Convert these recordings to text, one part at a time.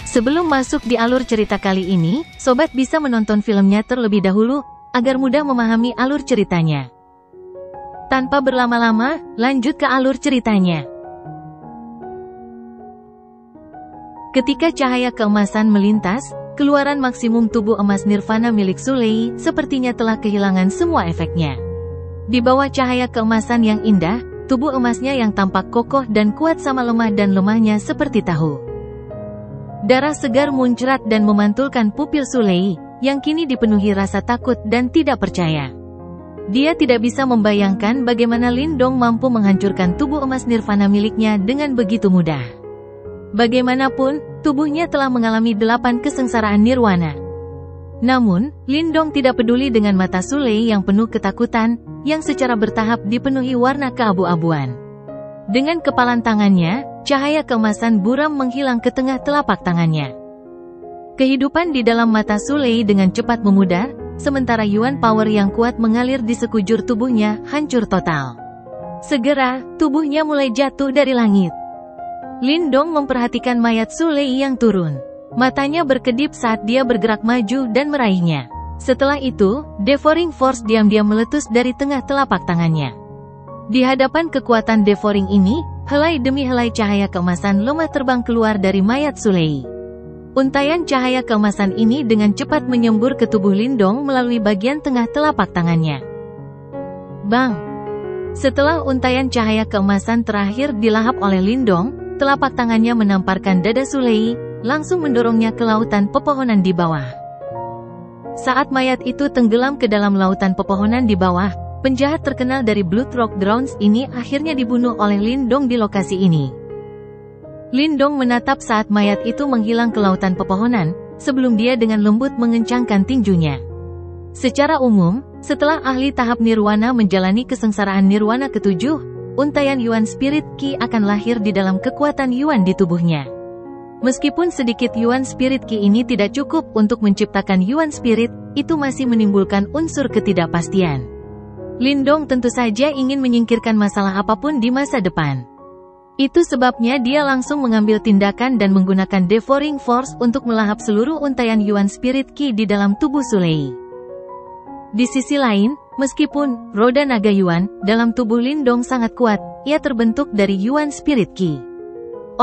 Sebelum masuk di alur cerita kali ini, sobat bisa menonton filmnya terlebih dahulu, agar mudah memahami alur ceritanya. Tanpa berlama-lama, lanjut ke alur ceritanya. Ketika cahaya keemasan melintas, keluaran maksimum tubuh emas nirvana milik Sulei sepertinya telah kehilangan semua efeknya. Di bawah cahaya keemasan yang indah, tubuh emasnya yang tampak kokoh dan kuat sama lemah dan lemahnya seperti tahu. Darah segar muncrat dan memantulkan pupil Sulei, yang kini dipenuhi rasa takut dan tidak percaya. Dia tidak bisa membayangkan bagaimana Lindong mampu menghancurkan tubuh emas nirvana miliknya dengan begitu mudah. Bagaimanapun, tubuhnya telah mengalami 8 kesengsaraan nirwana. Namun, Lindong tidak peduli dengan mata Sulei yang penuh ketakutan, yang secara bertahap dipenuhi warna keabu-abuan. Dengan kepalan tangannya, cahaya keemasan buram menghilang ke tengah telapak tangannya. Kehidupan di dalam mata Sulei dengan cepat memudar, sementara Yuan Power yang kuat mengalir di sekujur tubuhnya hancur total. Segera, tubuhnya mulai jatuh dari langit. Lindong memperhatikan mayat Sulei yang turun. Matanya berkedip saat dia bergerak maju dan meraihnya. Setelah itu, Devouring Force diam-diam meletus dari tengah telapak tangannya. Di hadapan kekuatan Devouring ini, helai demi helai cahaya keemasan lemah terbang keluar dari mayat Sulei. Untaian cahaya keemasan ini dengan cepat menyembur ke tubuh Lindong melalui bagian tengah telapak tangannya. Bang! Setelah untaian cahaya keemasan terakhir dilahap oleh Lindong, telapak tangannya menamparkan dada Sulei, langsung mendorongnya ke lautan pepohonan di bawah. Saat mayat itu tenggelam ke dalam lautan pepohonan di bawah, penjahat terkenal dari Blood Rock Grounds ini akhirnya dibunuh oleh Lindong di lokasi ini. Lindong menatap saat mayat itu menghilang ke lautan pepohonan, sebelum dia dengan lembut mengencangkan tinjunya. Secara umum, setelah ahli tahap nirwana menjalani kesengsaraan nirwana ketujuh, untaian Yuan Spirit Ki akan lahir di dalam kekuatan Yuan di tubuhnya. Meskipun sedikit Yuan Spirit Ki ini tidak cukup untuk menciptakan Yuan Spirit, itu masih menimbulkan unsur ketidakpastian. Lindong tentu saja ingin menyingkirkan masalah apapun di masa depan. Itu sebabnya dia langsung mengambil tindakan dan menggunakan Devouring Force untuk melahap seluruh untaian Yuan Spirit Ki di dalam tubuh Sulei. Di sisi lain, meskipun roda naga Yuan dalam tubuh Lindong sangat kuat, ia terbentuk dari Yuan Spirit Ki.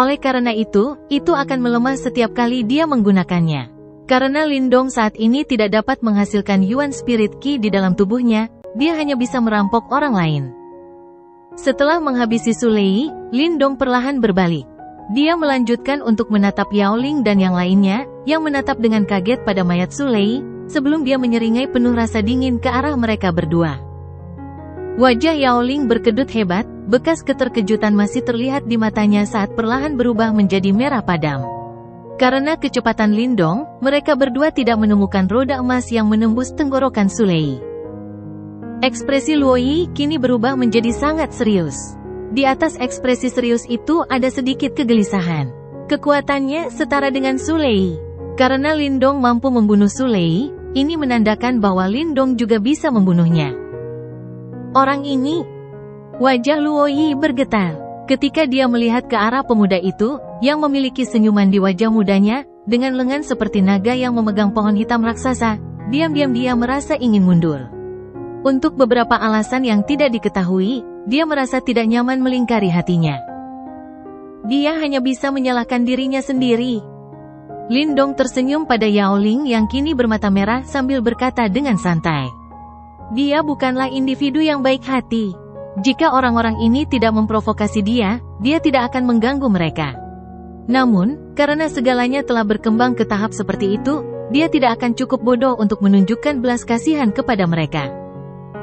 Oleh karena itu akan melemah setiap kali dia menggunakannya. Karena Lindong saat ini tidak dapat menghasilkan Yuan Spirit Ki di dalam tubuhnya, dia hanya bisa merampok orang lain. Setelah menghabisi Sulei, Lindong perlahan berbalik. Dia melanjutkan untuk menatap Yaoling dan yang lainnya, yang menatap dengan kaget pada mayat Sulei, sebelum dia menyeringai penuh rasa dingin ke arah mereka berdua. Wajah Yaoling berkedut hebat, bekas keterkejutan masih terlihat di matanya saat perlahan berubah menjadi merah padam. Karena kecepatan Lindong, mereka berdua tidak menemukan roda emas yang menembus tenggorokan Sulei. Ekspresi Luoyi kini berubah menjadi sangat serius. Di atas ekspresi serius itu ada sedikit kegelisahan. Kekuatannya setara dengan Sulei. Karena Lindong mampu membunuh Sulei, ini menandakan bahwa Lindong juga bisa membunuhnya. Orang ini, wajah Luoyi bergetar. Ketika dia melihat ke arah pemuda itu, yang memiliki senyuman di wajah mudanya, dengan lengan seperti naga yang memegang pohon hitam raksasa, diam-diam dia merasa ingin mundur. Untuk beberapa alasan yang tidak diketahui, dia merasa tidak nyaman melingkari hatinya. Dia hanya bisa menyalahkan dirinya sendiri. Lindong tersenyum pada Yaoling yang kini bermata merah sambil berkata dengan santai. Dia bukanlah individu yang baik hati. Jika orang-orang ini tidak memprovokasi dia tidak akan mengganggu mereka. Namun, karena segalanya telah berkembang ke tahap seperti itu, dia tidak akan cukup bodoh untuk menunjukkan belas kasihan kepada mereka.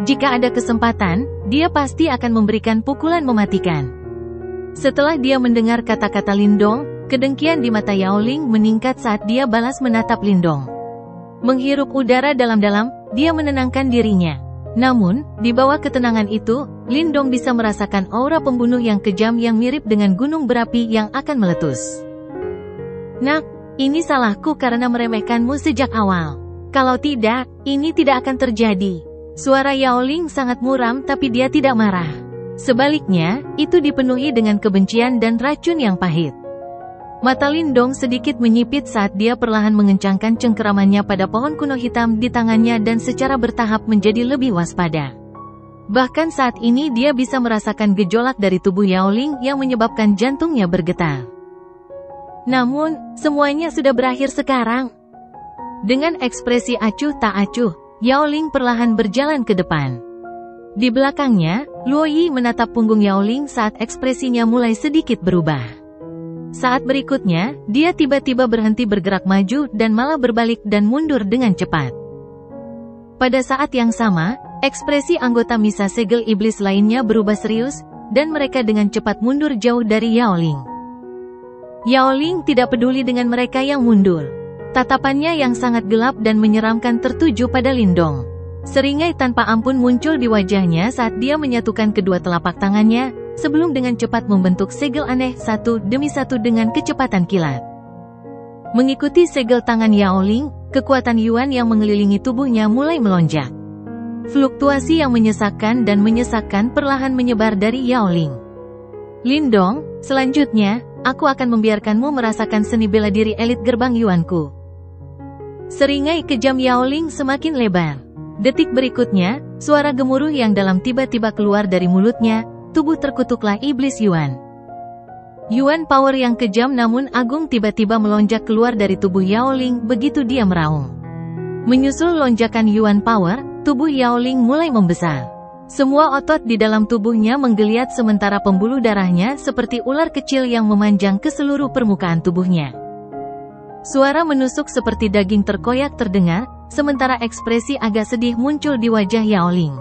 Jika ada kesempatan, dia pasti akan memberikan pukulan mematikan. Setelah dia mendengar kata-kata Lindong, kedengkian di mata Yaoling meningkat saat dia balas menatap Lindong. Menghirup udara dalam-dalam, dia menenangkan dirinya. Namun, di bawah ketenangan itu, Lindong bisa merasakan aura pembunuh yang kejam yang mirip dengan gunung berapi yang akan meletus. Nak, ini salahku karena meremehkanmu sejak awal. Kalau tidak, ini tidak akan terjadi. Suara Yaoling sangat muram tapi dia tidak marah. Sebaliknya, itu dipenuhi dengan kebencian dan racun yang pahit. Mata Lindong sedikit menyipit saat dia perlahan mengencangkan cengkeramannya pada pohon kuno hitam di tangannya dan secara bertahap menjadi lebih waspada. Bahkan saat ini dia bisa merasakan gejolak dari tubuh Yao Ling yang menyebabkan jantungnya bergetar. Namun, semuanya sudah berakhir sekarang. Dengan ekspresi acuh tak acuh, Yao Ling perlahan berjalan ke depan. Di belakangnya, Luo Yi menatap punggung Yao Ling saat ekspresinya mulai sedikit berubah. Saat berikutnya, dia tiba-tiba berhenti bergerak maju dan malah berbalik dan mundur dengan cepat. Pada saat yang sama, ekspresi anggota Misa Segel Iblis lainnya berubah serius, dan mereka dengan cepat mundur jauh dari Yao Ling. Yao Ling tidak peduli dengan mereka yang mundur. Tatapannya yang sangat gelap dan menyeramkan tertuju pada Lindong. Seringai tanpa ampun muncul di wajahnya saat dia menyatukan kedua telapak tangannya, sebelum dengan cepat membentuk segel aneh satu demi satu dengan kecepatan kilat. Mengikuti segel tangan Yao Ling, kekuatan Yuan yang mengelilingi tubuhnya mulai melonjak. Fluktuasi yang menyesakkan dan menyesakkan perlahan menyebar dari Yao Ling. Lindong, selanjutnya, aku akan membiarkanmu merasakan seni bela diri elit gerbang Yuanku. Seringai kejam Yao Ling semakin lebar. Detik berikutnya, suara gemuruh yang dalam tiba-tiba keluar dari mulutnya. Tubuh terkutuklah iblis Yuan. Yuan power yang kejam namun agung tiba-tiba melonjak keluar dari tubuh Yao Ling begitu dia meraung. Menyusul lonjakan Yuan power, tubuh Yao Ling mulai membesar. Semua otot di dalam tubuhnya menggeliat sementara pembuluh darahnya seperti ular kecil yang memanjang ke seluruh permukaan tubuhnya. Suara menusuk seperti daging terkoyak terdengar, sementara ekspresi agak sedih muncul di wajah Yao Ling.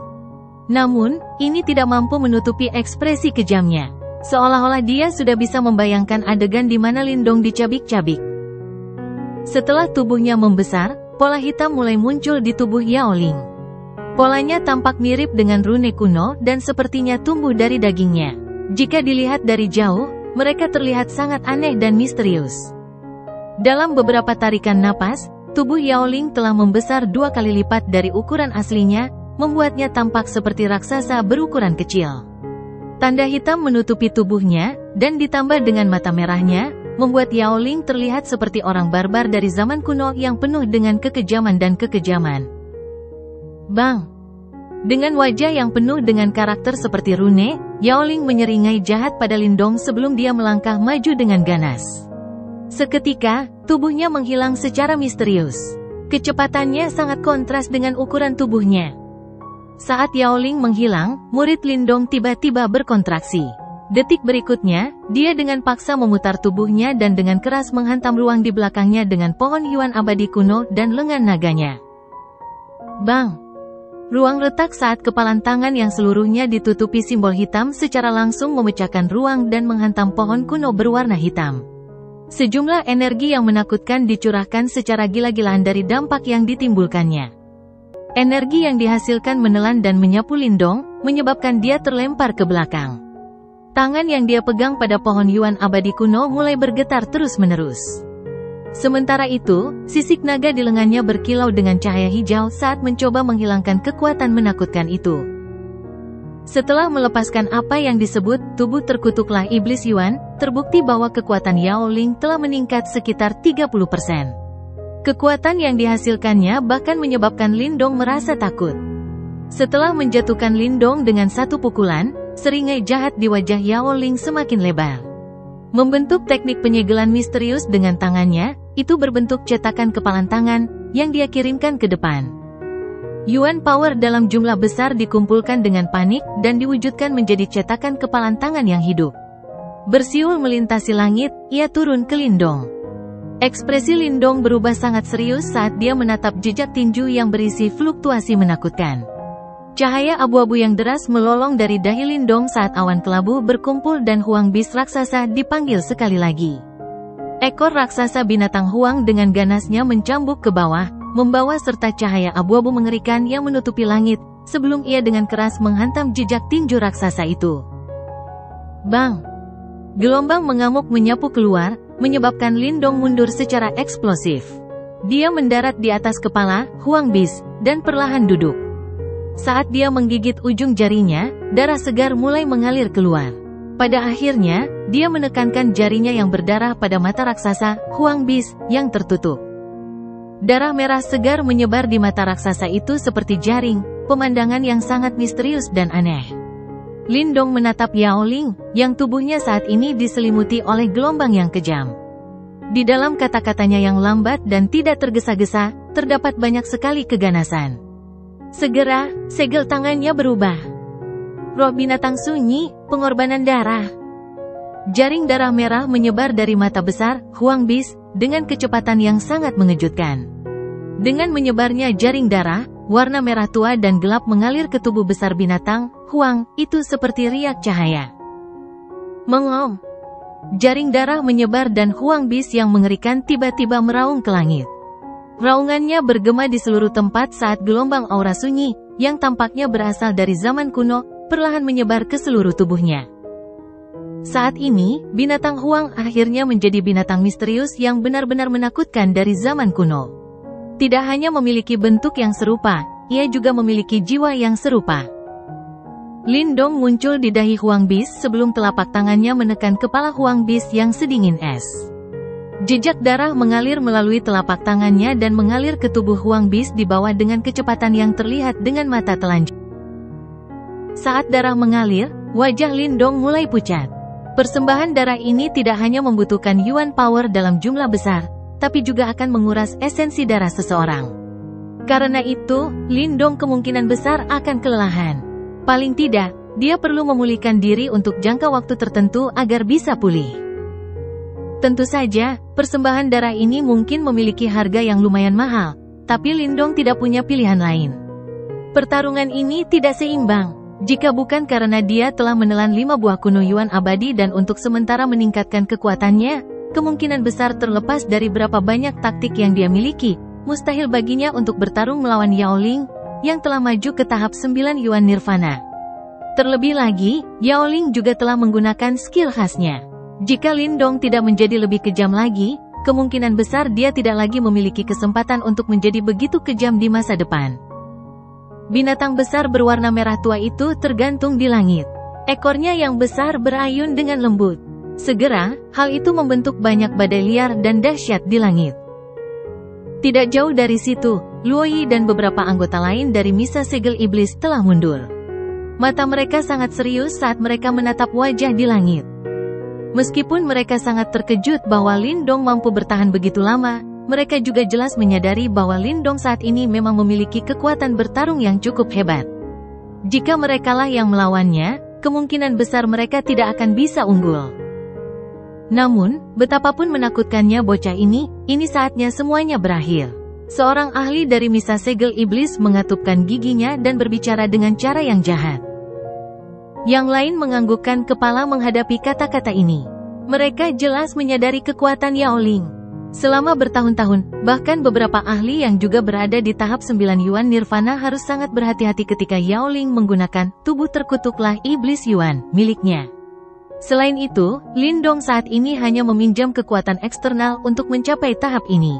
Namun, ini tidak mampu menutupi ekspresi kejamnya. Seolah-olah dia sudah bisa membayangkan adegan di mana Lindong dicabik-cabik. Setelah tubuhnya membesar, pola hitam mulai muncul di tubuh Yao Ling. Polanya tampak mirip dengan rune kuno dan sepertinya tumbuh dari dagingnya. Jika dilihat dari jauh, mereka terlihat sangat aneh dan misterius. Dalam beberapa tarikan napas, tubuh Yao Ling telah membesar 2 kali lipat dari ukuran aslinya, membuatnya tampak seperti raksasa berukuran kecil. Tanda hitam menutupi tubuhnya, dan ditambah dengan mata merahnya, membuat Yao Ling terlihat seperti orang barbar dari zaman kuno yang penuh dengan kekejaman dan kekejaman. Bang! Dengan wajah yang penuh dengan karakter seperti rune, Yao Ling menyeringai jahat pada Lindong sebelum dia melangkah maju dengan ganas. Seketika, tubuhnya menghilang secara misterius. Kecepatannya sangat kontras dengan ukuran tubuhnya. Saat Yao Ling menghilang, murid Lindong tiba-tiba berkontraksi. Detik berikutnya, dia dengan paksa memutar tubuhnya dan dengan keras menghantam ruang di belakangnya dengan pohon Yuan abadi kuno dan lengan naganya. Bang! Ruang retak saat kepalan tangan yang seluruhnya ditutupi simbol hitam secara langsung memecahkan ruang dan menghantam pohon kuno berwarna hitam. Sejumlah energi yang menakutkan dicurahkan secara gila-gilaan dari dampak yang ditimbulkannya. Energi yang dihasilkan menelan dan menyapu Lindong, menyebabkan dia terlempar ke belakang. Tangan yang dia pegang pada pohon Yuan abadi kuno mulai bergetar terus-menerus. Sementara itu, sisik naga di lengannya berkilau dengan cahaya hijau saat mencoba menghilangkan kekuatan menakutkan itu. Setelah melepaskan apa yang disebut tubuh terkutuklah iblis Yuan, terbukti bahwa kekuatan Yao Ling telah meningkat sekitar 30%. Kekuatan yang dihasilkannya bahkan menyebabkan Lindong merasa takut. Setelah menjatuhkan Lindong dengan satu pukulan, seringai jahat di wajah Yao Ling semakin lebar. Membentuk teknik penyegelan misterius dengan tangannya, itu berbentuk cetakan kepalan tangan, yang dia kirimkan ke depan. Yuan power dalam jumlah besar dikumpulkan dengan panik, dan diwujudkan menjadi cetakan kepalan tangan yang hidup. Bersiul melintasi langit, ia turun ke Lindong. Ekspresi Lindong berubah sangat serius saat dia menatap jejak tinju yang berisi fluktuasi menakutkan. Cahaya abu-abu yang deras melolong dari dahi Lindong saat awan kelabu berkumpul dan Huang Bis raksasa dipanggil sekali lagi. Ekor raksasa binatang Huang dengan ganasnya mencambuk ke bawah, membawa serta cahaya abu-abu mengerikan yang menutupi langit, sebelum ia dengan keras menghantam jejak tinju raksasa itu. Bang! Gelombang mengamuk menyapu keluar, menyebabkan Lindong mundur secara eksplosif. Dia mendarat di atas kepala Huang Bis, dan perlahan duduk. Saat dia menggigit ujung jarinya, darah segar mulai mengalir keluar. Pada akhirnya, dia menekankan jarinya yang berdarah pada mata raksasa, Huang Bis, yang tertutup. Darah merah segar menyebar di mata raksasa itu seperti jaring, pemandangan yang sangat misterius dan aneh. Lin Dong menatap Yao Ling, yang tubuhnya saat ini diselimuti oleh gelombang yang kejam. Di dalam kata-katanya yang lambat dan tidak tergesa-gesa, terdapat banyak sekali keganasan. Segera, segel tangannya berubah. Roh binatang sunyi, pengorbanan darah. Jaring darah merah menyebar dari mata besar, Huang Bis, dengan kecepatan yang sangat mengejutkan. Dengan menyebarnya jaring darah, warna merah tua dan gelap mengalir ke tubuh besar binatang, Huang, itu seperti riak cahaya. Mengom. Jaring darah menyebar dan Huang Bis yang mengerikan tiba-tiba meraung ke langit. Raungannya bergema di seluruh tempat saat gelombang aura sunyi, yang tampaknya berasal dari zaman kuno, perlahan menyebar ke seluruh tubuhnya. Saat ini, binatang Huang akhirnya menjadi binatang misterius yang benar-benar menakutkan dari zaman kuno. Tidak hanya memiliki bentuk yang serupa, ia juga memiliki jiwa yang serupa. Lin Dong muncul di dahi Huang Bis sebelum telapak tangannya menekan kepala Huang Bis yang sedingin es. Jejak darah mengalir melalui telapak tangannya dan mengalir ke tubuh Huang Bis di bawah dengan kecepatan yang terlihat dengan mata telanjang. Saat darah mengalir, wajah Lin Dong mulai pucat. Persembahan darah ini tidak hanya membutuhkan Yuan Power dalam jumlah besar, tapi juga akan menguras esensi darah seseorang. Karena itu, Lin Dong kemungkinan besar akan kelelahan. Paling tidak, dia perlu memulihkan diri untuk jangka waktu tertentu agar bisa pulih. Tentu saja, persembahan darah ini mungkin memiliki harga yang lumayan mahal, tapi Lin Dong tidak punya pilihan lain. Pertarungan ini tidak seimbang. Jika bukan karena dia telah menelan 5 buah kuno Yuan abadi dan untuk sementara meningkatkan kekuatannya, kemungkinan besar terlepas dari berapa banyak taktik yang dia miliki, mustahil baginya untuk bertarung melawan Yao Ling, yang telah maju ke tahap 9 Yuan Nirvana. Terlebih lagi, Yao Ling juga telah menggunakan skill khasnya. Jika Lin Dong tidak menjadi lebih kejam lagi, kemungkinan besar dia tidak lagi memiliki kesempatan untuk menjadi begitu kejam di masa depan. Binatang besar berwarna merah tua itu tergantung di langit. Ekornya yang besar berayun dengan lembut. Segera, hal itu membentuk banyak badai liar dan dahsyat di langit. Tidak jauh dari situ, Luo Yi dan beberapa anggota lain dari Misa Segel Iblis telah mundur. Mata mereka sangat serius saat mereka menatap wajah di langit. Meskipun mereka sangat terkejut bahwa Lin Dong mampu bertahan begitu lama, mereka juga jelas menyadari bahwa Lin Dong saat ini memang memiliki kekuatan bertarung yang cukup hebat. Jika merekalah yang melawannya, kemungkinan besar mereka tidak akan bisa unggul. Namun, betapapun menakutkannya bocah ini saatnya semuanya berakhir. Seorang ahli dari Misa Segel Iblis mengatupkan giginya dan berbicara dengan cara yang jahat. Yang lain menganggukkan kepala menghadapi kata-kata ini. Mereka jelas menyadari kekuatan Yao Ling. Selama bertahun-tahun, bahkan beberapa ahli yang juga berada di tahap 9 Yuan Nirvana harus sangat berhati-hati ketika Yao Ling menggunakan tubuh terkutuklah Iblis Yuan miliknya. Selain itu, Lin Dong saat ini hanya meminjam kekuatan eksternal untuk mencapai tahap ini.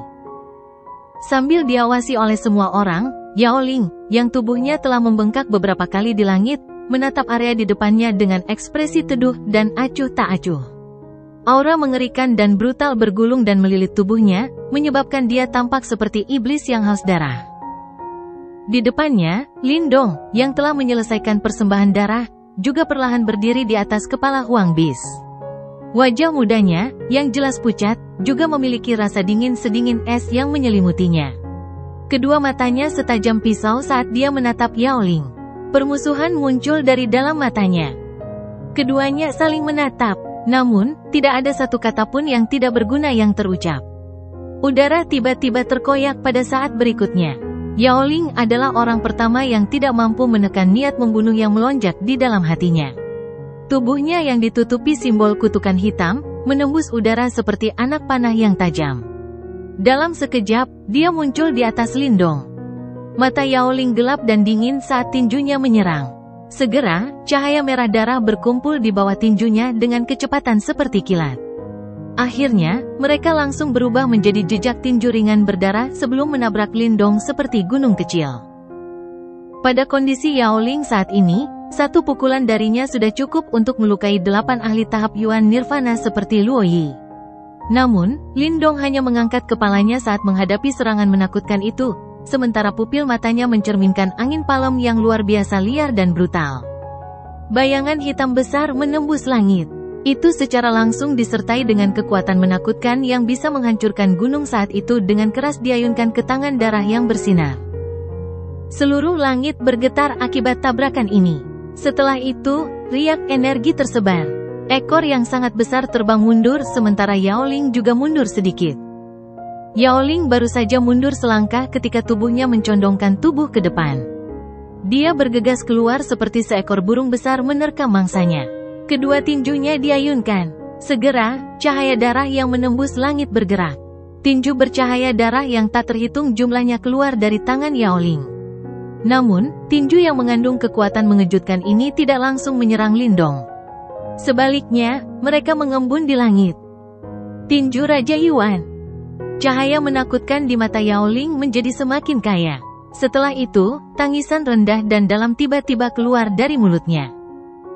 Sambil diawasi oleh semua orang, Yao Ling, yang tubuhnya telah membengkak beberapa kali di langit, menatap area di depannya dengan ekspresi teduh dan acuh tak acuh. Aura mengerikan dan brutal bergulung dan melilit tubuhnya, menyebabkan dia tampak seperti iblis yang haus darah. Di depannya, Lin Dong, yang telah menyelesaikan persembahan darah, juga perlahan berdiri di atas kepala Huang Bis. Wajah mudanya, yang jelas pucat, juga memiliki rasa dingin sedingin es yang menyelimutinya. Kedua matanya setajam pisau saat dia menatap Yao Ling. Permusuhan muncul dari dalam matanya. Keduanya saling menatap. Namun, tidak ada satu kata pun yang tidak berguna yang terucap. Udara tiba-tiba terkoyak pada saat berikutnya. Yao Ling adalah orang pertama yang tidak mampu menekan niat membunuh yang melonjak di dalam hatinya. Tubuhnya yang ditutupi simbol kutukan hitam, menembus udara seperti anak panah yang tajam. Dalam sekejap, dia muncul di atas Lin Dong. Mata Yao Ling gelap dan dingin saat tinjunya menyerang. Segera, cahaya merah darah berkumpul di bawah tinjunya dengan kecepatan seperti kilat. Akhirnya, mereka langsung berubah menjadi jejak tinju ringan berdarah sebelum menabrak Lin Dong seperti gunung kecil. Pada kondisi Yao Ling saat ini, Satu pukulan darinya sudah cukup untuk melukai 8 ahli tahap Yuan Nirvana seperti Luo Yi. Namun, Lindong hanya mengangkat kepalanya saat menghadapi serangan menakutkan itu, sementara pupil matanya mencerminkan angin palem yang luar biasa liar dan brutal. Bayangan hitam besar menembus langit. Itu secara langsung disertai dengan kekuatan menakutkan yang bisa menghancurkan gunung saat itu dengan keras diayunkan ke tangan darah yang bersinar. Seluruh langit bergetar akibat tabrakan ini. Setelah itu, riak energi tersebar. Ekor yang sangat besar terbang mundur sementara Yao Ling juga mundur sedikit. Yao Ling baru saja mundur selangkah ketika tubuhnya mencondongkan tubuh ke depan. Dia bergegas keluar seperti seekor burung besar menerkam mangsanya. Kedua tinjunya diayunkan. Segera, cahaya darah yang menembus langit bergerak. Tinju bercahaya darah yang tak terhitung jumlahnya keluar dari tangan Yao Ling. Namun, tinju yang mengandung kekuatan mengejutkan ini tidak langsung menyerang Lindong. Sebaliknya, mereka mengembun di langit. Tinju Raja Yuan. Cahaya menakutkan di mata Yao Ling menjadi semakin kaya. Setelah itu, tangisan rendah dan dalam tiba-tiba keluar dari mulutnya.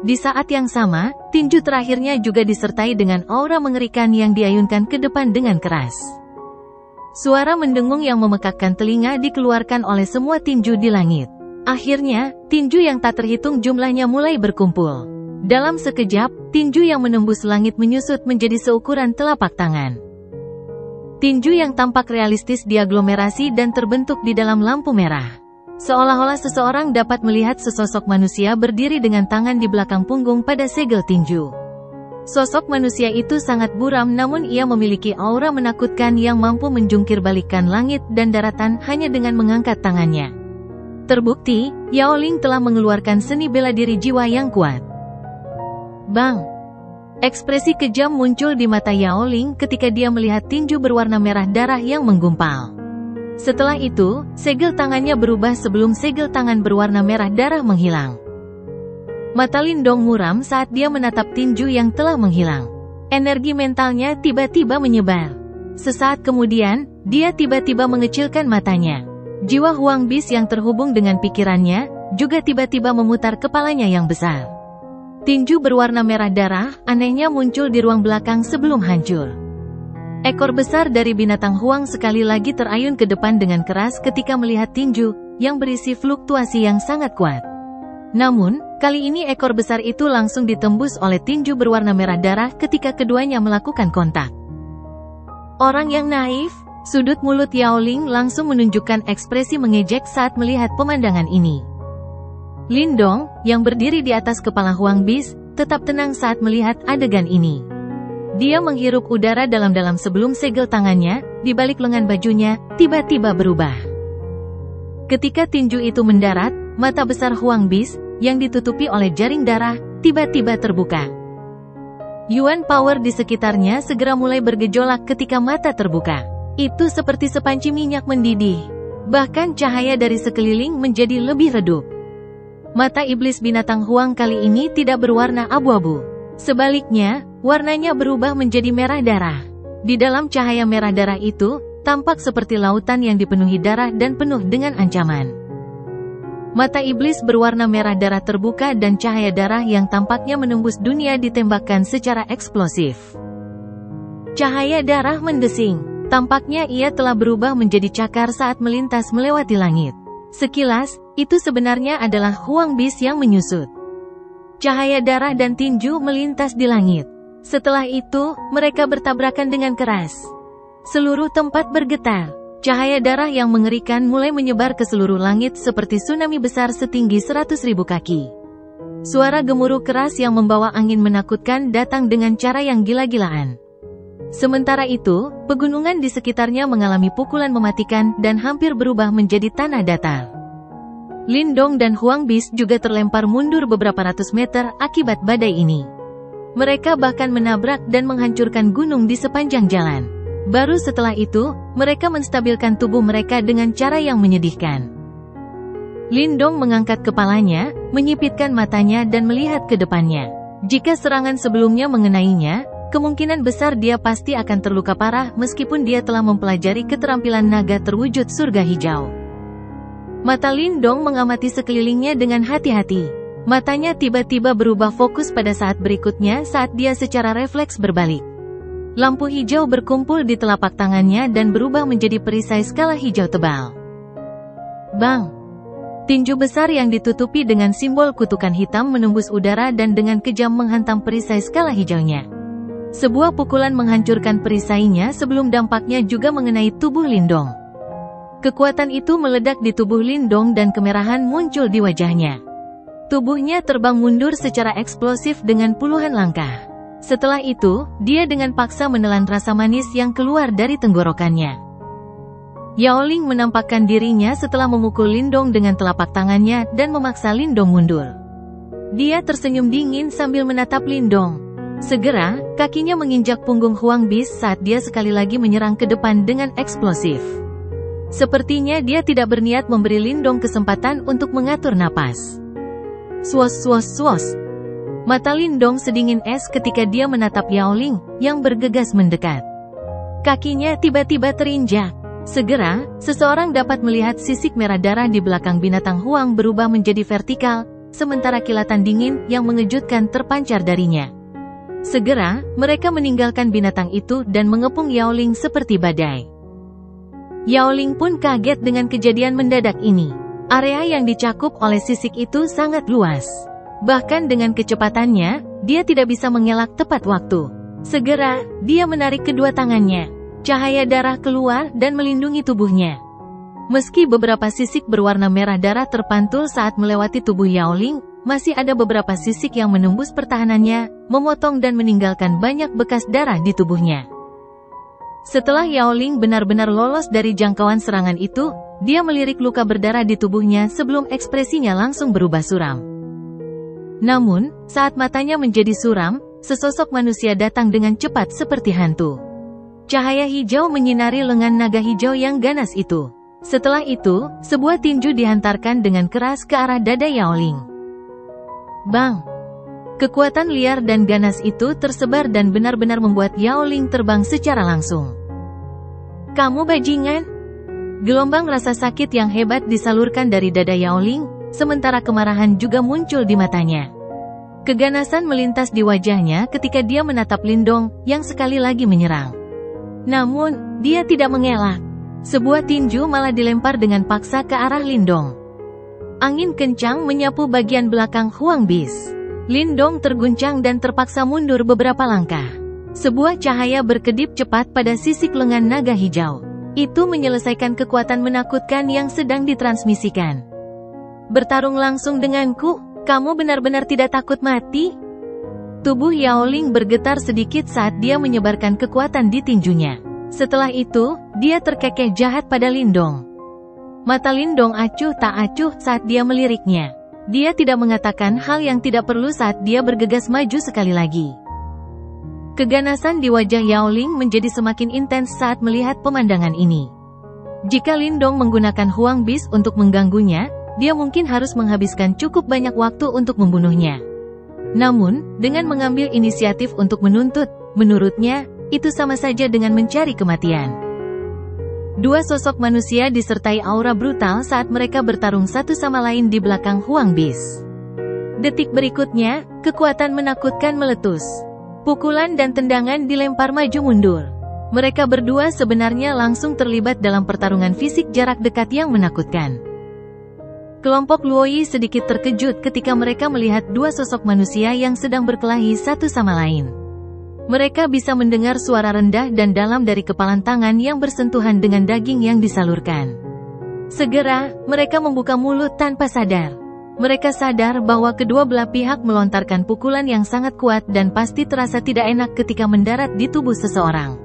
Di saat yang sama, tinju terakhirnya juga disertai dengan aura mengerikan yang diayunkan ke depan dengan keras. Suara mendengung yang memekakkan telinga dikeluarkan oleh semua tinju di langit. Akhirnya, tinju yang tak terhitung jumlahnya mulai berkumpul. Dalam sekejap, tinju yang menembus langit menyusut menjadi seukuran telapak tangan. Tinju yang tampak realistis diaglomerasi dan terbentuk di dalam lampu merah. Seolah-olah seseorang dapat melihat sesosok manusia berdiri dengan tangan di belakang punggung pada segel tinju. Sosok manusia itu sangat buram namun ia memiliki aura menakutkan yang mampu menjungkir balikkan langit dan daratan hanya dengan mengangkat tangannya. Terbukti, Yao Ling telah mengeluarkan seni bela diri jiwa yang kuat. Bang! Ekspresi kejam muncul di mata Yao Ling ketika dia melihat tinju berwarna merah darah yang menggumpal. Setelah itu, segel tangannya berubah sebelum segel tangan berwarna merah darah menghilang. Mata Lindong muram saat dia menatap tinju yang telah menghilang. Energi mentalnya tiba-tiba menyebar. Sesaat kemudian, dia tiba-tiba mengecilkan matanya. Jiwa Huang Bis yang terhubung dengan pikirannya, juga tiba-tiba memutar kepalanya yang besar. Tinju berwarna merah darah, anehnya muncul di ruang belakang sebelum hancur. Ekor besar dari binatang Huang sekali lagi terayun ke depan dengan keras ketika melihat tinju, yang berisi fluktuasi yang sangat kuat. Namun, kali ini ekor besar itu langsung ditembus oleh tinju berwarna merah darah ketika keduanya melakukan kontak. Orang yang naif, sudut mulut Yao Ling langsung menunjukkan ekspresi mengejek saat melihat pemandangan ini. Lindong, yang berdiri di atas kepala Huang Bis, tetap tenang saat melihat adegan ini. Dia menghirup udara dalam-dalam sebelum segel tangannya, di balik lengan bajunya, tiba-tiba berubah. Ketika tinju itu mendarat, mata besar Huang Bis, yang ditutupi oleh jaring darah, tiba-tiba terbuka. Yuan power di sekitarnya segera mulai bergejolak ketika mata terbuka. Itu seperti sepanci minyak mendidih. Bahkan cahaya dari sekeliling menjadi lebih redup. Mata iblis binatang Huang kali ini tidak berwarna abu-abu. Sebaliknya, warnanya berubah menjadi merah darah. Di dalam cahaya merah darah itu, tampak seperti lautan yang dipenuhi darah dan penuh dengan ancaman. Mata iblis berwarna merah darah terbuka dan cahaya darah yang tampaknya menembus dunia ditembakkan secara eksplosif. Cahaya darah mendesing. Tampaknya ia telah berubah menjadi cakar saat melintas melewati langit. Sekilas, itu sebenarnya adalah Huang Bis yang menyusut. Cahaya darah dan tinju melintas di langit. Setelah itu, mereka bertabrakan dengan keras. Seluruh tempat bergetar. Cahaya darah yang mengerikan mulai menyebar ke seluruh langit seperti tsunami besar setinggi 100.000 kaki. Suara gemuruh keras yang membawa angin menakutkan datang dengan cara yang gila-gilaan. Sementara itu, pegunungan di sekitarnya mengalami pukulan mematikan dan hampir berubah menjadi tanah datar. Lindong dan Huang Bis juga terlempar mundur beberapa ratus meter akibat badai ini. Mereka bahkan menabrak dan menghancurkan gunung di sepanjang jalan. Baru setelah itu, mereka menstabilkan tubuh mereka dengan cara yang menyedihkan. Lindong mengangkat kepalanya, menyipitkan matanya dan melihat ke depannya. Jika serangan sebelumnya mengenainya, kemungkinan besar dia pasti akan terluka parah meskipun dia telah mempelajari keterampilan naga terwujud surga hijau. Mata Lindong mengamati sekelilingnya dengan hati-hati. Matanya tiba-tiba berubah fokus pada saat berikutnya saat dia secara refleks berbalik. Lampu hijau berkumpul di telapak tangannya dan berubah menjadi perisai skala hijau tebal. Bang! Tinju besar yang ditutupi dengan simbol kutukan hitam menembus udara dan dengan kejam menghantam perisai skala hijaunya. Sebuah pukulan menghancurkan perisainya sebelum dampaknya juga mengenai tubuh Lindong. Kekuatan itu meledak di tubuh Lindong dan kemerahan muncul di wajahnya. Tubuhnya terbang mundur secara eksplosif dengan puluhan langkah. Setelah itu, dia dengan paksa menelan rasa manis yang keluar dari tenggorokannya. Yao Ling menampakkan dirinya setelah memukul Lindong dengan telapak tangannya dan memaksa Lindong mundur. Dia tersenyum dingin sambil menatap Lindong. Segera, kakinya menginjak punggung Huang Bis saat dia sekali lagi menyerang ke depan dengan eksplosif. Sepertinya dia tidak berniat memberi Lindong kesempatan untuk mengatur napas. Swos swos swos. Mata Lindong sedingin es ketika dia menatap Yao Ling, yang bergegas mendekat. Kakinya tiba-tiba terinjak. Segera, seseorang dapat melihat sisik merah darah di belakang binatang Huang berubah menjadi vertikal, sementara kilatan dingin yang mengejutkan terpancar darinya. Segera, mereka meninggalkan binatang itu dan mengepung Yao Ling seperti badai. Yao Ling pun kaget dengan kejadian mendadak ini. Area yang dicakup oleh sisik itu sangat luas. Bahkan dengan kecepatannya, dia tidak bisa mengelak tepat waktu. Segera, dia menarik kedua tangannya. Cahaya darah keluar dan melindungi tubuhnya. Meski beberapa sisik berwarna merah darah terpantul saat melewati tubuh Yao Ling, masih ada beberapa sisik yang menembus pertahanannya, memotong dan meninggalkan banyak bekas darah di tubuhnya. Setelah Yao Ling benar-benar lolos dari jangkauan serangan itu, dia melirik luka berdarah di tubuhnya sebelum ekspresinya langsung berubah suram. Namun, saat matanya menjadi suram, sesosok manusia datang dengan cepat seperti hantu. Cahaya hijau menyinari lengan naga hijau yang ganas itu. Setelah itu, sebuah tinju dihantarkan dengan keras ke arah dada Yao Ling. Bang! Kekuatan liar dan ganas itu tersebar dan benar-benar membuat Yao Ling terbang secara langsung. Kamu bajingan! Gelombang rasa sakit yang hebat disalurkan dari dada Yao Ling, sementara kemarahan juga muncul di matanya. Keganasan melintas di wajahnya ketika dia menatap Lindong, yang sekali lagi menyerang. Namun, dia tidak mengelak. Sebuah tinju malah dilempar dengan paksa ke arah Lindong. Angin kencang menyapu bagian belakang Huang Bis. Lindong terguncang dan terpaksa mundur beberapa langkah. Sebuah cahaya berkedip cepat pada sisik lengan naga hijau. Itu menyelesaikan kekuatan menakutkan yang sedang ditransmisikan. Bertarung langsung denganku, kamu benar-benar tidak takut mati? Tubuh Yao Ling bergetar sedikit saat dia menyebarkan kekuatan di tinjunya. Setelah itu, dia terkekeh jahat pada Lindong. Mata Lindong acuh tak acuh saat dia meliriknya. Dia tidak mengatakan hal yang tidak perlu saat dia bergegas maju sekali lagi. Keganasan di wajah Yao Ling menjadi semakin intens saat melihat pemandangan ini. Jika Lindong menggunakan Huang Bis untuk mengganggunya, dia mungkin harus menghabiskan cukup banyak waktu untuk membunuhnya. Namun, dengan mengambil inisiatif untuk menuntut, menurutnya, itu sama saja dengan mencari kematian. Dua sosok manusia disertai aura brutal saat mereka bertarung satu sama lain di belakang Huang Bis. Detik berikutnya, kekuatan menakutkan meletus. Pukulan dan tendangan dilempar maju mundur. Mereka berdua sebenarnya langsung terlibat dalam pertarungan fisik jarak dekat yang menakutkan. Kelompok Luoyi sedikit terkejut ketika mereka melihat dua sosok manusia yang sedang berkelahi satu sama lain. Mereka bisa mendengar suara rendah dan dalam dari kepalan tangan yang bersentuhan dengan daging yang disalurkan. Segera, mereka membuka mulut tanpa sadar. Mereka sadar bahwa kedua belah pihak melontarkan pukulan yang sangat kuat dan pasti terasa tidak enak ketika mendarat di tubuh seseorang.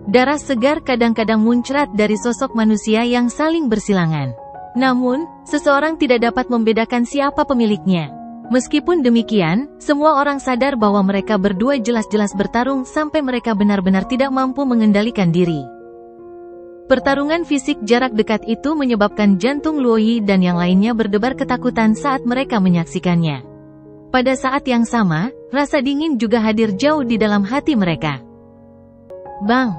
Darah segar kadang-kadang muncrat dari sosok manusia yang saling bersilangan. Namun, seseorang tidak dapat membedakan siapa pemiliknya. Meskipun demikian, semua orang sadar bahwa mereka berdua jelas-jelas bertarung sampai mereka benar-benar tidak mampu mengendalikan diri. Pertarungan fisik jarak dekat itu menyebabkan jantung Luoyi dan yang lainnya berdebar ketakutan saat mereka menyaksikannya. Pada saat yang sama, rasa dingin juga hadir jauh di dalam hati mereka. Bang!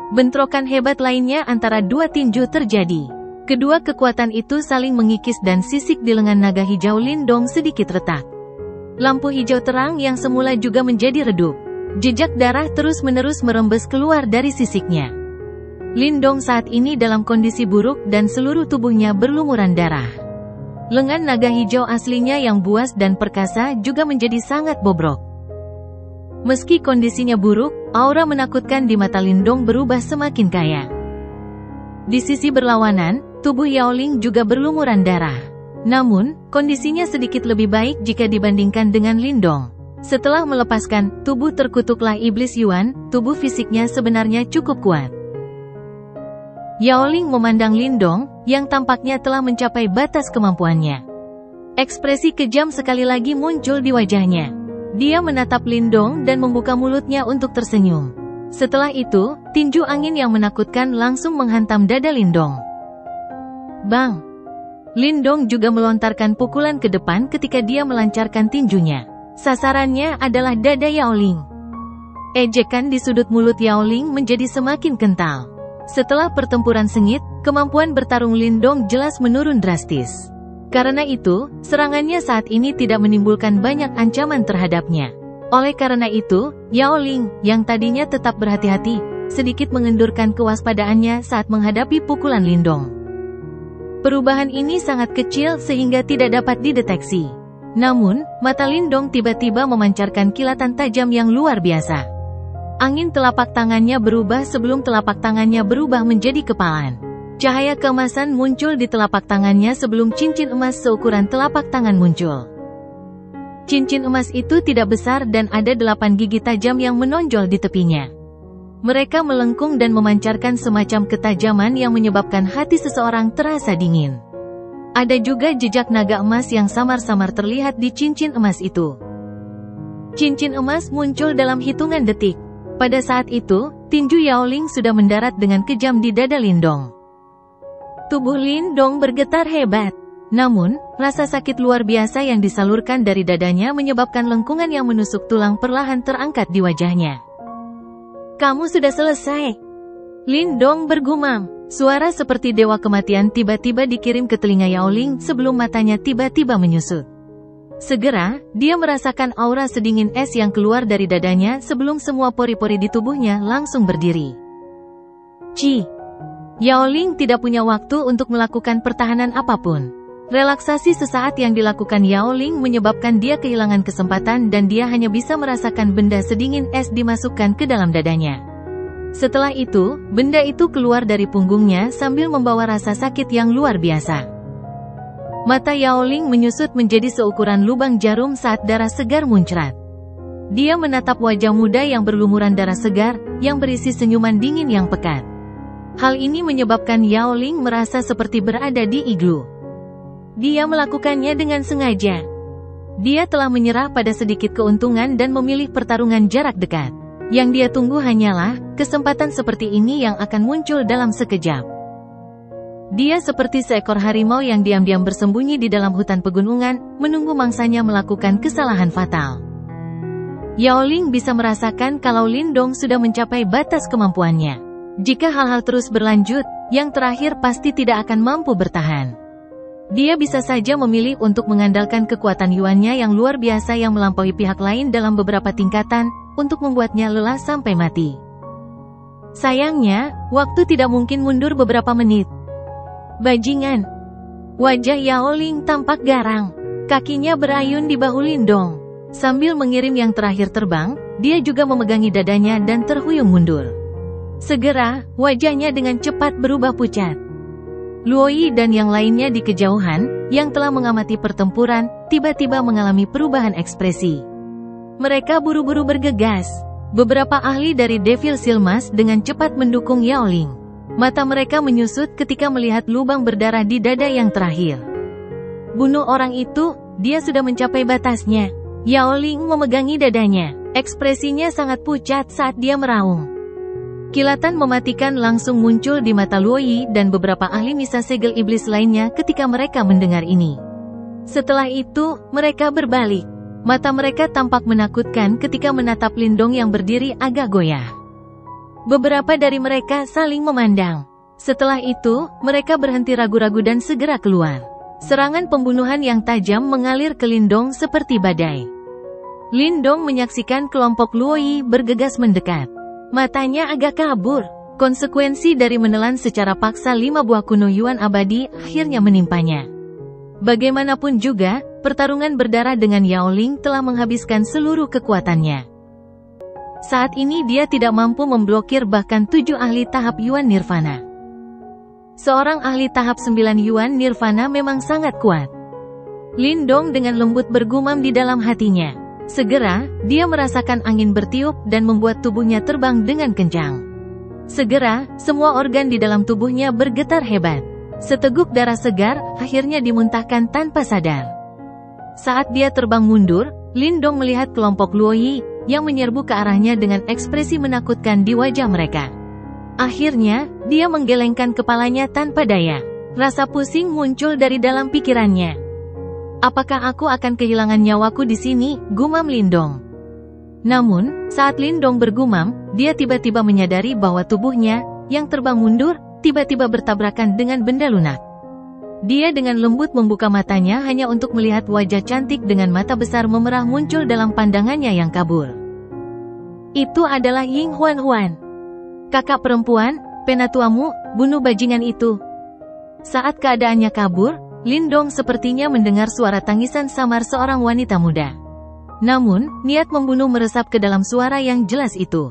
Bentrokan hebat lainnya antara dua tinju terjadi. Kedua kekuatan itu saling mengikis dan sisik di lengan naga hijau Lindong sedikit retak. Lampu hijau terang yang semula juga menjadi redup. Jejak darah terus-menerus merembes keluar dari sisiknya. Lindong saat ini dalam kondisi buruk dan seluruh tubuhnya berlumuran darah. Lengan naga hijau aslinya yang buas dan perkasa juga menjadi sangat bobrok. Meski kondisinya buruk, aura menakutkan di mata Lindong berubah semakin kaya. Di sisi berlawanan, tubuh Yaoling juga berlumuran darah. Namun, kondisinya sedikit lebih baik jika dibandingkan dengan Lindong. Setelah melepaskan, tubuh terkutuklah Iblis Yuan, tubuh fisiknya sebenarnya cukup kuat. Yaoling memandang Lindong, yang tampaknya telah mencapai batas kemampuannya. Ekspresi kejam sekali lagi muncul di wajahnya. Dia menatap Lindong dan membuka mulutnya untuk tersenyum. Setelah itu, tinju angin yang menakutkan langsung menghantam dada Lindong. Bang! Lindong juga melontarkan pukulan ke depan ketika dia melancarkan tinjunya. Sasarannya adalah dada Yaoling. Ejekan di sudut mulut Yaoling menjadi semakin kental. Setelah pertempuran sengit, kemampuan bertarung Lindong jelas menurun drastis. Karena itu, serangannya saat ini tidak menimbulkan banyak ancaman terhadapnya. Oleh karena itu, Yaoling, yang tadinya tetap berhati-hati, sedikit mengendurkan kewaspadaannya saat menghadapi pukulan Lindong. Perubahan ini sangat kecil sehingga tidak dapat dideteksi. Namun, mata Lindong tiba-tiba memancarkan kilatan tajam yang luar biasa. Angin telapak tangannya berubah sebelum telapak tangannya berubah menjadi kepalan. Cahaya keemasan muncul di telapak tangannya sebelum cincin emas seukuran telapak tangan muncul. Cincin emas itu tidak besar dan ada 8 gigi tajam yang menonjol di tepinya. Mereka melengkung dan memancarkan semacam ketajaman yang menyebabkan hati seseorang terasa dingin. Ada juga jejak naga emas yang samar-samar terlihat di cincin emas itu. Cincin emas muncul dalam hitungan detik. Pada saat itu, tinju Yaoling sudah mendarat dengan kejam di dada Lindong. Tubuh Lindong bergetar hebat. Namun, rasa sakit luar biasa yang disalurkan dari dadanya menyebabkan lengkungan yang menusuk tulang perlahan terangkat di wajahnya. Kamu sudah selesai. Lindong bergumam. Suara seperti dewa kematian tiba-tiba dikirim ke telinga Yaoling sebelum matanya tiba-tiba menyusut. Segera, dia merasakan aura sedingin es yang keluar dari dadanya sebelum semua pori-pori di tubuhnya langsung berdiri. Ci! Yaoling tidak punya waktu untuk melakukan pertahanan apapun. Relaksasi sesaat yang dilakukan Yaoling menyebabkan dia kehilangan kesempatan dan dia hanya bisa merasakan benda sedingin es dimasukkan ke dalam dadanya. Setelah itu, benda itu keluar dari punggungnya sambil membawa rasa sakit yang luar biasa. Mata Yaoling menyusut menjadi seukuran lubang jarum saat darah segar muncrat. Dia menatap wajah muda yang berlumuran darah segar, yang berisi senyuman dingin yang pekat. Hal ini menyebabkan Yaoling merasa seperti berada di iglu. Dia melakukannya dengan sengaja. Dia telah menyerah pada sedikit keuntungan dan memilih pertarungan jarak dekat. Yang dia tunggu hanyalah kesempatan seperti ini yang akan muncul dalam sekejap. Dia seperti seekor harimau yang diam-diam bersembunyi di dalam hutan pegunungan, menunggu mangsanya melakukan kesalahan fatal. Yaoling bisa merasakan kalau Lindong sudah mencapai batas kemampuannya. Jika hal-hal terus berlanjut, yang terakhir pasti tidak akan mampu bertahan. Dia bisa saja memilih untuk mengandalkan kekuatan Yuannya yang luar biasa yang melampaui pihak lain dalam beberapa tingkatan, untuk membuatnya lelah sampai mati. Sayangnya, waktu tidak mungkin mundur beberapa menit. Bajingan! Wajah Yaoling tampak garang. Kakinya berayun di bahu Lindong. Sambil mengirim yang terakhir terbang, dia juga memegangi dadanya dan terhuyung mundur. Segera, wajahnya dengan cepat berubah pucat. Luoyi dan yang lainnya di kejauhan, yang telah mengamati pertempuran, tiba-tiba mengalami perubahan ekspresi. Mereka buru-buru bergegas. Beberapa ahli dari Devil Silmas dengan cepat mendukung Yaoling. Mata mereka menyusut ketika melihat lubang berdarah di dada yang terakhir. Bunuh orang itu, dia sudah mencapai batasnya. Yaoling memegangi dadanya. Ekspresinya sangat pucat saat dia meraung. Kilatan mematikan langsung muncul di mata Luoyi dan beberapa ahli misa segel iblis lainnya ketika mereka mendengar ini. Setelah itu, mereka berbalik. Mata mereka tampak menakutkan ketika menatap Lindong yang berdiri agak goyah. Beberapa dari mereka saling memandang. Setelah itu, mereka berhenti ragu-ragu dan segera keluar. Serangan pembunuhan yang tajam mengalir ke Lindong seperti badai. Lindong menyaksikan kelompok Luoyi bergegas mendekat. Matanya agak kabur. Konsekuensi dari menelan secara paksa 5 buah kuno Yuan abadi akhirnya menimpanya. Bagaimanapun juga, pertarungan berdarah dengan Yao Ling telah menghabiskan seluruh kekuatannya. Saat ini dia tidak mampu memblokir bahkan 7 ahli tahap Yuan Nirvana. Seorang ahli tahap 9 Yuan Nirvana memang sangat kuat. Lindong dengan lembut bergumam di dalam hatinya. Segera, dia merasakan angin bertiup dan membuat tubuhnya terbang dengan kencang. Segera, semua organ di dalam tubuhnya bergetar hebat. Seteguk darah segar, akhirnya dimuntahkan tanpa sadar. Saat dia terbang mundur, Lindong melihat kelompok Luoyi, yang menyerbu ke arahnya dengan ekspresi menakutkan di wajah mereka. Akhirnya, dia menggelengkan kepalanya tanpa daya. Rasa pusing muncul dari dalam pikirannya. Apakah aku akan kehilangan nyawaku di sini? Gumam Lindong. Namun, saat Lindong bergumam, dia tiba-tiba menyadari bahwa tubuhnya, yang terbang mundur, tiba-tiba bertabrakan dengan benda lunak. Dia dengan lembut membuka matanya hanya untuk melihat wajah cantik dengan mata besar memerah muncul dalam pandangannya yang kabur. Itu adalah Ying Huan. Kakak perempuan, penatuamu, bunuh bajingan itu. Saat keadaannya kabur, Lindong sepertinya mendengar suara tangisan samar seorang wanita muda. Namun, niat membunuh meresap ke dalam suara yang jelas itu.